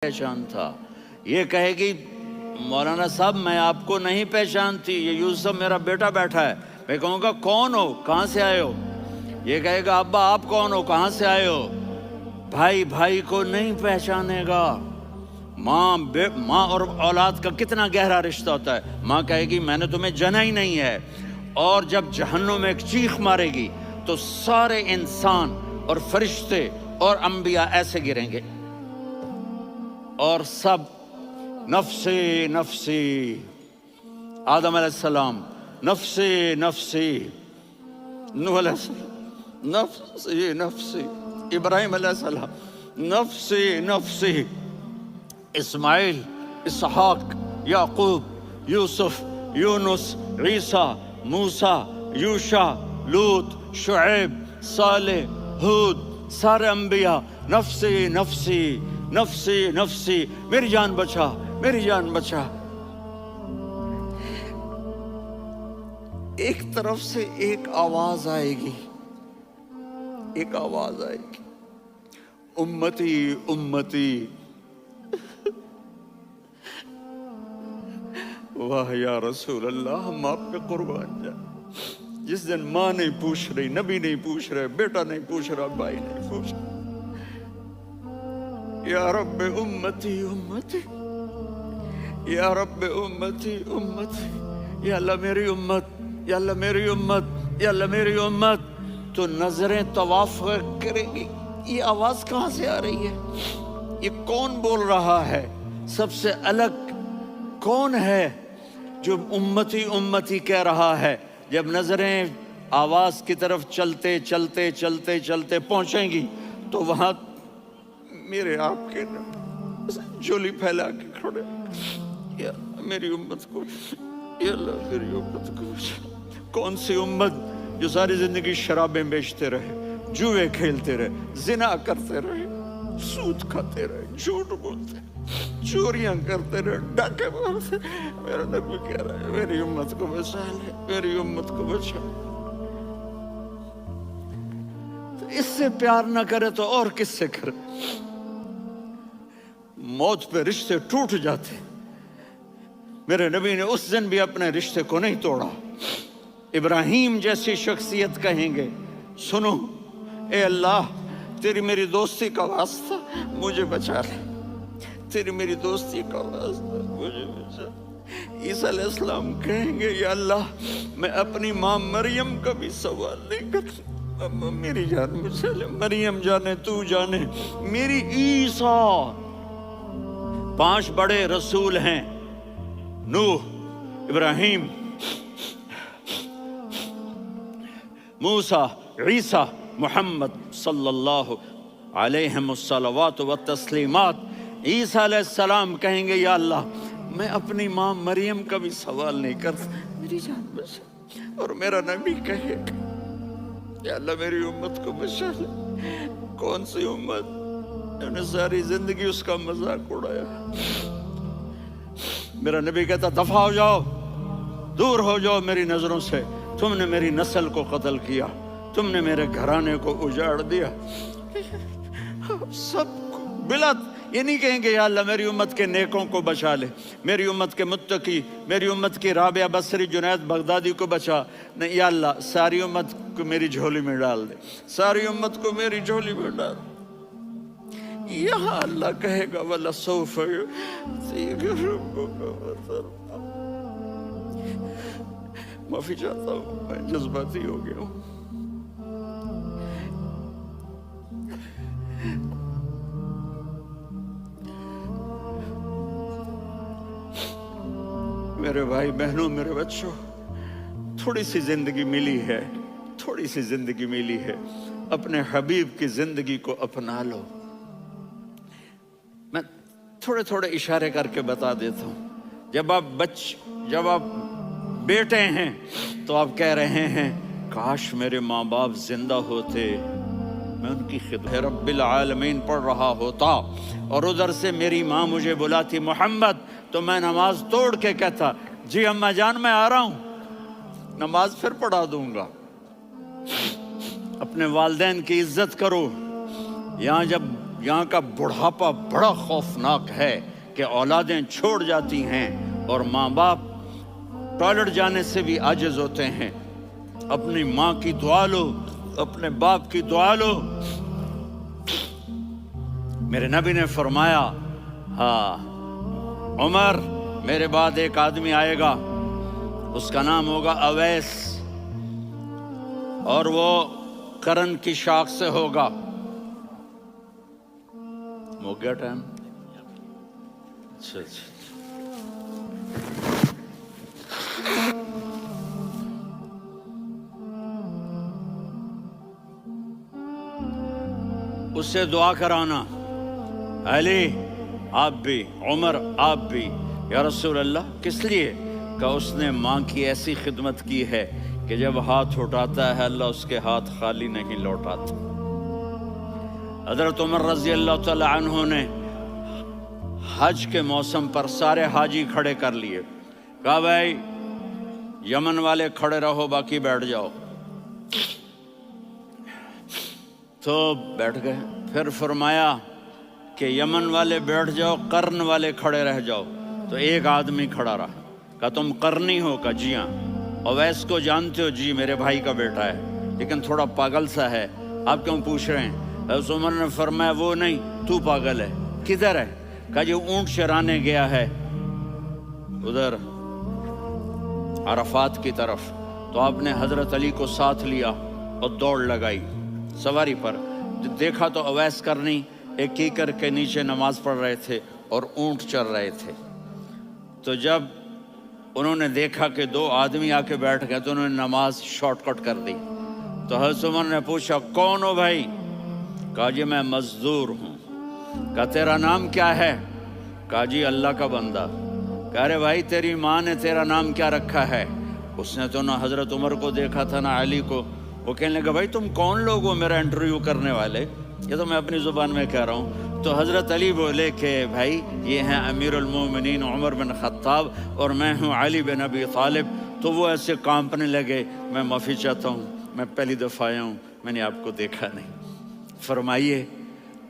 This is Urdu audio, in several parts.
پہچان تھا. یہ کہے گی مولانا صاحب میں آپ کو نہیں پہچانتی، یہ یوسف میرا بیٹا بیٹھا ہے. میں کہوں گا کون ہو، کہاں سے آئے ہو؟ یہ کہے گا ابا آپ کون ہو، کہاں سے آئے ہو؟ بھائی بھائی کو نہیں پہچانے گا. ماں اور اولاد کا کتنا گہرا رشتہ ہوتا ہے. ماں کہے گی میں نے تمہیں جنا ہی نہیں ہے، اور جب جہنم میں ایک چیخ مارے گی تو سارے انسان اور فرشتے اور انبیاء ایسے گریں گے اور سب نفسی نفسی. آدم علیہ السلام نفسی نفسی، نوح علیہ السلام نفسی نفسی، ابراہیم علیہ السلام نفسی نفسی، اسماعیل، اسحاق، یعقوب، یوسف، یونس، عیسیٰ، موسیٰ، یوشع، لوط، شعیب، صالح، ہود، سارے انبیاء نفسی نفسی نفسی نفسی، میری جان بچا میری جان بچا. ایک طرف سے ایک آواز آئے گی، ایک آواز آئے گی، امتی امتی. واہ یا رسول اللہ، ہم آپ پہ قربان جائیں. جس دن ماں نہیں پوچھ رہی، نبی نہیں پوچھ رہے، بیٹا نہیں پوچھ رہا، بھائی نہیں پوچھ رہا، یا رب امتی امتی، یا رب امتی امتی، یا اللہ میری امت، یا اللہ میری امت، یا اللہ میری امت. تو نظریں طواف کریں گی، یہ آواز کہاں سے آ رہی ہے؟ یہ کون بول رہا ہے؟ سب سے الگ کون ہے جو امتی امتی کہہ رہا ہے؟ جب نظریں آواز کی طرف چلتے چلتے چلتے چلتے پہنچیں گی تو وہاں میرے آپ کے جھولی پھیلا کے کھڑے، یا میری امت کو، یا اللہ میری امت کو. کون سی امت جو ساری زندگی شرابیں بیچتے رہے، جوئے کھیلتے رہے، زنا کرتے رہے، سود کھاتے رہے، جھوٹ بولتے، چوریاں کرتے رہے، ڈاکے مارتے. میرا نبی کہہ رہا ہے میری امت کو بچا لے، میری امت کو بچا. اس سے پیار نہ کرے تو اور کس سے کرے؟ موت پہ رشتے ٹوٹ جاتے. میرے نبی نے اس دن بھی اپنے رشتے کو نہیں توڑا. ابراہیم جیسی شخصیت کہیں گے سنو اے اللہ تیری میری دوستی کا واسطہ مجھے بچا لے، تیری میری دوستی کا واسطہ مجھے بچا. عیسیٰ علیہ السلام کہیں گے یا اللہ میں اپنی ماں مریم کا بھی سوال نہیں کرتا، میری جان بچا لے. مریم جانے تو جانے، میری عیسیٰ. 5 بڑے رسول ہیں، نوح، ابراہیم، موسیٰ، عیسیٰ، محمد صلی اللہ علیہ الصلوات والتسلیمات. عیسیٰ علیہ السلام کہیں گے یا اللہ میں اپنی ماں مریم کا بھی سوال نہیں کرتا، میری جان بچا. اور میرا نبی کہے یا اللہ میری امت کو بچا لے. کون سی امت؟ میں نے ساری زندگی اس کا مذاق اڑایا. میرا نبی کہتا دفع ہو جاؤ، دور ہو جاؤ میری نظروں سے، تم نے میری نسل کو قتل کیا، تم نے میرے گھرانے کو اجاڑ دیا. سب بلا یہ نہیں کہیں گے یا اللہ میری امت کے نیکوں کو بچا لے، میری امت کے متقی، میری امت کی رابعہ بصری، جنید بغدادی کو بچا. نہیں یا اللہ ساری امت کو میری جھولی میں ڈال دے، ساری امت کو میری جھولی میں ڈال. یہاں اللہ کہے گا وَلَسَوْفَ يُعْطِيكَ رَبُّكَ فَتَرْضَىٰ. معافی چاہتا ہوں میں جذباتی ہو گیا ہوں. میرے بھائی بہنوں، میرے بچوں، تھوڑی سی زندگی ملی ہے، تھوڑی سی زندگی ملی ہے، اپنے حبیب کی زندگی کو اپنا لو. میں تھوڑے تھوڑے اشارے کر کے بتا دیتا ہوں. جب آپ بیٹے ہیں تو آپ کہہ رہے ہیں کاش میرے ماں باپ زندہ ہوتے، میں ان کی خدمت رب العالمین پڑھ رہا ہوتا اور ادھر سے میری ماں مجھے بلاتی محمد، تو میں نماز توڑ کے کہتا جی اماں جان میں آ رہا ہوں، نماز پھر پڑھا دوں گا. اپنے والدین کی عزت کرو. یہاں جب یہاں کا بڑھاپا بڑا خوفناک ہے کہ اولادیں چھوڑ جاتی ہیں اور ماں باپ ٹوائلٹ جانے سے بھی عاجز ہوتے ہیں۔ اپنی ماں کی دعا لو، اپنے باپ کی دعا لو۔ میرے نبی نے فرمایا، ہاں عمر، میرے بعد ایک آدمی آئے گا، اس کا نام ہوگا اویس، اور وہ کرن کی شاخ سے ہوگا۔ ہو گیا ٹائم؟ اچھا اچھا، اس سے دعا کرانا، علی آپ بھی، عمر آپ بھی۔ یا رسول اللہ کس لیے؟ کہ اس نے ماں کی ایسی خدمت کی ہے کہ جب ہاتھ اٹھاتا ہے اللہ اس کے ہاتھ خالی نہیں لوٹاتا۔ حضرت عمر رضی اللہ تعالی عنہ نے حج کے موسم پر سارے حاجی کھڑے کر لیے، کہا بھائی یمن والے کھڑے رہو، باقی بیٹھ جاؤ۔ تو بیٹھ گئے۔ پھر فرمایا کہ یمن والے بیٹھ جاؤ، قرن والے کھڑے رہ جاؤ۔ تو ایک آدمی کھڑا رہا، کہا تم قرنی ہو؟ کہا جی ہاں۔ اویس کو جانتے ہو؟ جی میرے بھائی کا بیٹا ہے، لیکن تھوڑا پاگل سا ہے، آپ کیوں پوچھ رہے ہیں؟ حضرت عمر نے فرمایا وہ نہیں، تو پاگل ہے۔ کدھر ہے؟ کہا جی اونٹ چرانے گیا ہے ادھر عرفات کی طرف۔ تو آپ نے حضرت علی کو ساتھ لیا اور دوڑ لگائی سواری پر۔ دیکھا تو اویس کرنی ایک کیکر کے نیچے نماز پڑھ رہے تھے اور اونٹ چر رہے تھے۔ تو جب انہوں نے دیکھا کہ دو آدمی آ کے بیٹھ گئے تو انہوں نے نماز شارٹ کٹ کر دی۔ تو حضرت عمر نے پوچھا کون ہو بھائی؟ کہا جی میں مزدور ہوں۔ کہا تیرا نام کیا ہے؟ کہا جی اللہ کا بندہ۔ کہا رے بھائی تیری ماں نے تیرا نام کیا رکھا ہے؟ اس نے تو نہ حضرت عمر کو دیکھا تھا نہ علی کو۔ وہ کہنے لگا بھائی تم کون لوگ ہو میرا انٹرویو کرنے والے؟ یہ تو میں اپنی زبان میں کہہ رہا ہوں۔ تو حضرت علی بولے کہ بھائی یہ ہیں امیر المومنین عمر بن خطاب اور میں ہوں علی بن ابی طالب۔ تو وہ ایسے کانپنے لگے، میں معافی چاہتا ہوں، میں پہلی دفعہ آیا ہوں، میں نے آپ کو دیکھا نہیں، فرمائیے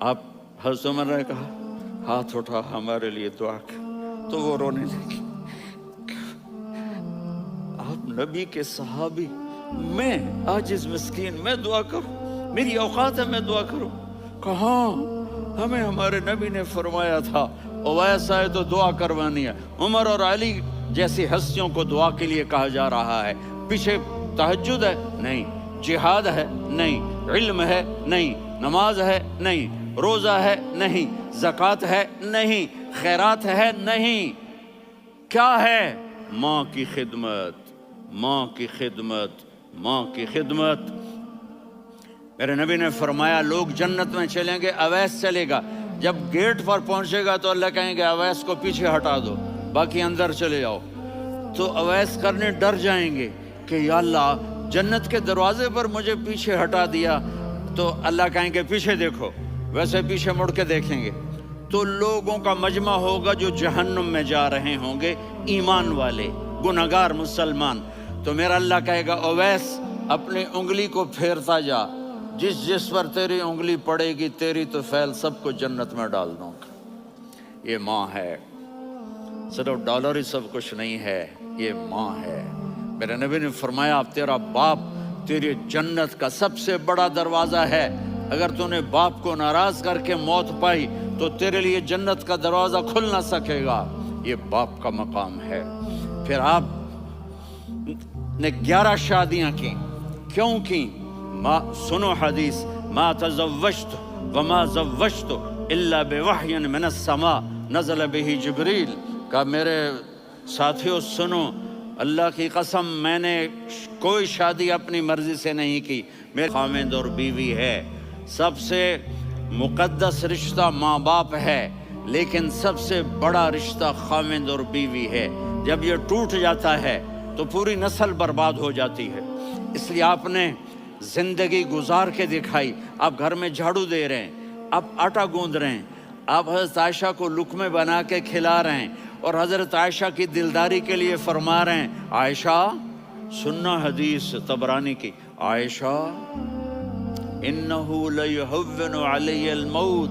آپ۔ حضرت عمر نے کہا ہاتھ اٹھا ہمارے لیے دعا کر۔ تو وہ رونے لگی، آپ نبی کے صحابی، میں عاجز مسکین، میں دعا کروں؟ میری اوقات ہے میں دعا کروں؟ کہاں، ہمیں ہمارے نبی نے فرمایا تھا اویس آئے تو دعا کروانی ہے۔ عمر اور علی جیسی ہستیوں کو دعا کے لیے کہا جا رہا ہے۔ پیچھے تہجد ہے؟ نہیں۔ جہاد ہے؟ نہیں۔ علم ہے؟ نہیں۔ نماز ہے؟ نہیں۔ روزہ ہے؟ نہیں۔ زکوٰۃ ہے؟ نہیں۔ خیرات ہے؟ نہیں۔ کیا ہے؟ ماں کی خدمت، ماں کی خدمت، ماں کی خدمت۔ میرے نبی نے فرمایا لوگ جنت میں چلیں گے، اویس چلے گا۔ جب گیٹ پر پہنچے گا تو اللہ کہیں گے اویس کو پیچھے ہٹا دو، باقی اندر چلے جاؤ۔ تو اویس کرنے ڈر جائیں گے کہ یا اللہ جنت کے دروازے پر مجھے پیچھے ہٹا دیا۔ تو اللہ کہیں گے پیچھے دیکھو، ویسے پیچھے مڑ کے دیکھیں گے تو لوگوں کا مجمع ہوگا جو جہنم میں جا رہے ہوں گے، ایمان والے، گنہگار مسلمان۔ تو میرا اللہ کہے گا اویس اپنی انگلی کو پھیرتا جا، جس جس پر تیری انگلی پڑے گی تیری تو فیل سب کو جنت میں ڈال دوں گا۔ یہ ماں ہے، صرف ڈالر ہی سب کچھ نہیں ہے، یہ ماں ہے۔ میرے نبی نے فرمایا تیرا باپ تیری جنت کا سب سے بڑا دروازہ ہے، اگر تو نے باپ کو ناراض کر کے موت پائی تو تیرے لیے جنت کا دروازہ کھل نہ سکے گا۔ یہ باپ کا مقام ہے۔ پھر آپ نے 11 شادیاں کی، کیوں کی؟ سنو حدیث، ما تزوجت وما زوجت الا بوحی من السماء نزل به جبریل۔ کہا میرے ساتھیوں سنو، اللہ کی قسم میں نے کوئی شادی اپنی مرضی سے نہیں کی، میرے خاوند اور بیوی ہے۔ سب سے مقدس رشتہ ماں باپ ہے، لیکن سب سے بڑا رشتہ خاوند اور بیوی ہے۔ جب یہ ٹوٹ جاتا ہے تو پوری نسل برباد ہو جاتی ہے۔ اس لیے آپ نے زندگی گزار کے دکھائی۔ آپ گھر میں جھاڑو دے رہے ہیں، آپ آٹا گوندھ رہے ہیں، آپ حضرت عائشہ کو لقمے بنا کے کھلا رہے ہیں، اور حضرت عائشہ کی دلداری کے لیے فرما رہے ہیں عائشہ، سننا حدیث طبرانی کی، عائشہ انہو لیہون علی الموت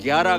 11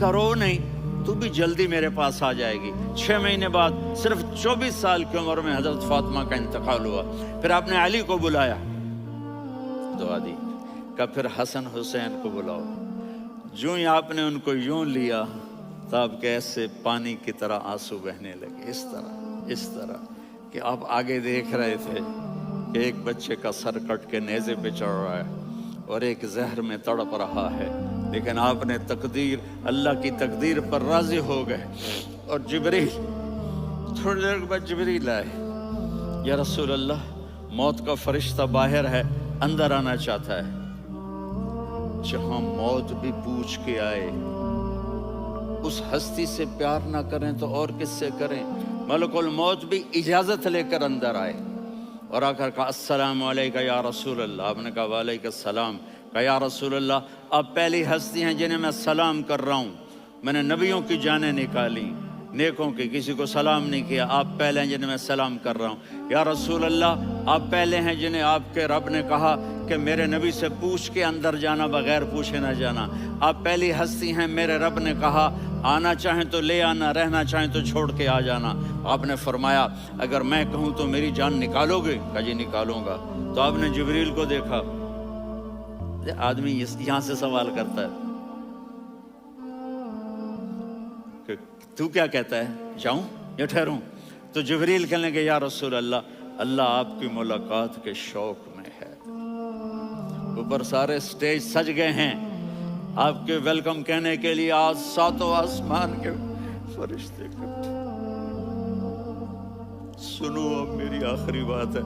کہا رو نہیں، تو بھی جلدی میرے پاس آ جائے گی۔ 6 مہینے بعد صرف 24 سال کی عمر میں حضرت فاطمہ کا انتقال ہوا۔ پھر آپ نے علی کو بلایا، دعا دی، کہا پھر حسن حسین کو بلاؤ۔ جو ہی آپ نے ان کو یوں لیا تو آپ کے ایسے پانی کی طرح آنسو بہنے لگے، اس طرح کہ آپ آگے دیکھ رہے تھے کہ ایک بچے کا سر کٹ کے نیزے پہ چڑھ رہا ہے اور ایک زہر میں تڑپ رہا ہے، لیکن آپ نے تقدیر، اللہ کی تقدیر پر راضی ہو گئے۔ اور جبریل، تھوڑی دیر کے بعد جبریل آئے، یا رسول اللہ موت کا فرشتہ باہر ہے، اندر آنا چاہتا ہے۔ جہاں موت بھی پوچھ کے آئے، اس ہستی سے پیار نہ کریں تو اور کس سے کریں؟ ملک الموت بھی اجازت لے کر اندر آئے اور آ کر کہا السلام علیکہ یا رسول اللہ۔ آپ نے کہا وعلیکم السلام۔ کہا یا رسول اللہ آپ پہلی ہستی ہیں جنہیں میں سلام کر رہا ہوں، میں نے نبیوں کی جانیں نکالی، نیکوں کی، کسی کو سلام نہیں کیا، آپ پہلے ہیں جنہیں میں سلام کر رہا ہوں۔ یا رسول اللہ آپ پہلے ہیں جنہیں آپ کے رب نے کہا کہ میرے نبی سے پوچھ کے اندر جانا، بغیر پوچھے نہ جانا۔ آپ پہلی ہستی ہیں، میرے رب نے کہا آنا چاہیں تو لے آنا، رہنا چاہیں تو چھوڑ کے آ جانا۔ آپ نے فرمایا اگر میں کہوں تو میری جان نکالو گے؟ کہا جی نکالوں گا۔ تو آپ نے جبریل کو دیکھا، آدمی یہاں سے سوال کرتا ہے کہ تو کیا کہتا ہے، جاؤں یا ٹھہروں؟ تو جبریل کہنے لگے یا رسول اللہ، اللہ آپ کی ملاقات کے شوق میں ہے۔ اوپر سارے سٹیج سج گئے ہیں آپ کے ویلکم کہنے کے لیے، آج 7 آسمان کے فرشتے اکٹھے۔ سنو اب میری آخری بات ہے۔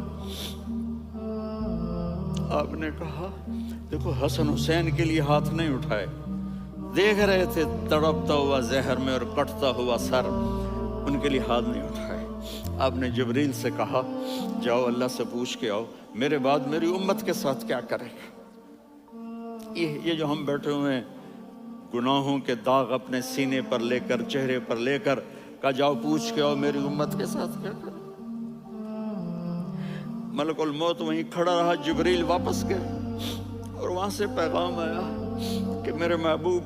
آپ نے کہا دیکھو حسن حسین کے لیے ہاتھ نہیں اٹھائے، دیکھ رہے تھے تڑپتا ہوا زہر میں اور کٹتا ہوا سر، ان کے لیے ہاتھ نہیں اٹھائے۔ آپ نے جبریل سے کہا جاؤ اللہ سے پوچھ کے آؤ میرے بعد میری امت کے ساتھ کیا کرے گا۔ یہ جو ہم بیٹھے ہوئے ہیں گناہوں کے داغ اپنے سینے پر لے کر، چہرے پر لے کر، کہا جاؤ پوچھ کے آؤ میری امت کے ساتھ کیا کرے۔ ملک الموت وہیں کھڑا رہا، جبریل واپس گئے اور وہاں سے پیغام آیا کہ میرے محبوب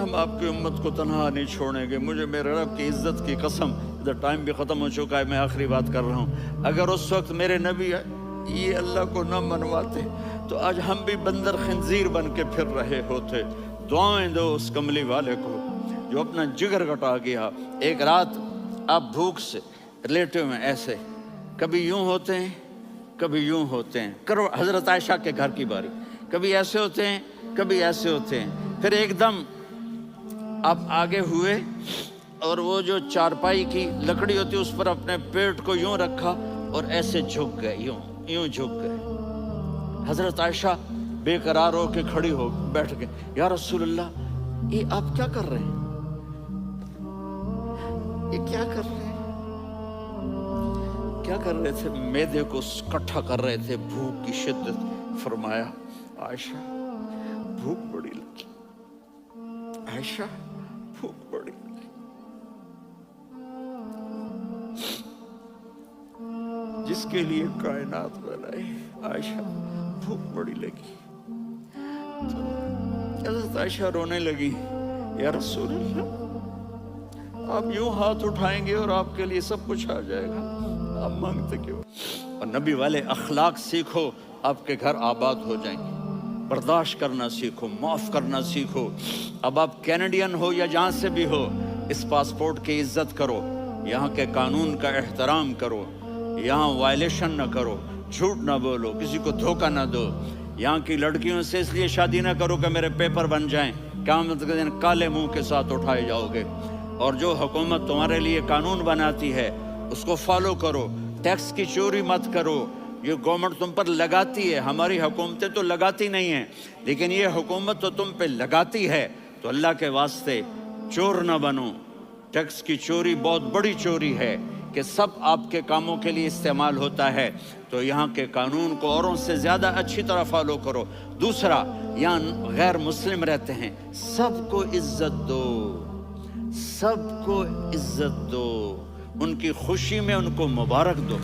ہم آپ کی امت کو تنہا نہیں چھوڑیں گے، مجھے میرے رب کی عزت کی قسم، ادھر ٹائم بھی ختم ہو چکا ہے، میں آخری بات کر رہا ہوں، اگر اس وقت میرے نبی یہ اللہ کو نہ منواتے تو آج ہم بھی بندر خنزیر بن کے پھر رہے ہوتے۔ دعائیں دو اس کملی والے کو جو اپنا جگر کٹا گیا۔ ایک رات آپ بھوک سے لیٹے ہوئے ایسے، کبھی یوں ہوتے ہیں کبھی یوں ہوتے ہیں، کرو حضرت عائشہ کے گھر کی باری، کبھی ایسے ہوتے ہیں کبھی ایسے ہوتے ہیں، پھر ایک دم آپ آگے ہوئے اور وہ جو چارپائی کی لکڑی ہوتی اس پر اپنے پیٹ کو یوں رکھا اور ایسے جھک گئے، یوں جھک گئے۔ حضرت عائشہ بے قرار ہو کے کھڑی ہو بیٹھ گئے، یا رسول اللہ یہ آپ کیا کر رہے ہیں، یہ کیا کر رہے ہیں؟ کیا کر رہے تھے؟ معدے کو کٹھا کر رہے تھے، بھوک کی شدت۔ فرمایا عائشہ بھوک بڑی لگی، عائشہ بھوک بڑی لگی، جس کے لیے کائنات بنائی، عائشہ بھوک بڑی لگی۔ حضرت عائشہ رونے لگی، یا رسول اللہ آپ یوں ہاتھ اٹھائیں گے اور آپ کے لیے سب کچھ آ جائے گا، آپ مانگتے کیوں؟ اور نبی والے اخلاق سیکھو، آپ کے گھر آباد ہو جائیں گے۔ برداشت کرنا سیکھو، معاف کرنا سیکھو۔ اب آپ کینیڈین ہو یا جہاں سے بھی ہو، اس پاسپورٹ کی عزت کرو، یہاں کے قانون کا احترام کرو، یہاں وائلیشن نہ کرو، جھوٹ نہ بولو، کسی کو دھوکہ نہ دو۔ یہاں کی لڑکیوں سے اس لیے شادی نہ کرو کہ میرے پیپر بن جائیں، قیامت کے دن کالے منہ کے ساتھ اٹھائے جاؤ گے۔ اور جو حکومت تمہارے لیے قانون بناتی ہے اس کو فالو کرو، ٹیکس کی چوری مت کرو۔ یہ گورنمنٹ تم پر لگاتی ہے، ہماری حکومتیں تو لگاتی نہیں ہیں، لیکن یہ حکومت تو تم پہ لگاتی ہے، تو اللہ کے واسطے چور نہ بنو۔ ٹیکس کی چوری بہت بڑی چوری ہے کہ سب آپ کے کاموں کے لیے استعمال ہوتا ہے، تو یہاں کے قانون کو اوروں سے زیادہ اچھی طرح فالو کرو۔ دوسرا، یہاں غیر مسلم رہتے ہیں، سب کو عزت دو، سب کو عزت دو، ان کی خوشی میں ان کو مبارک دو۔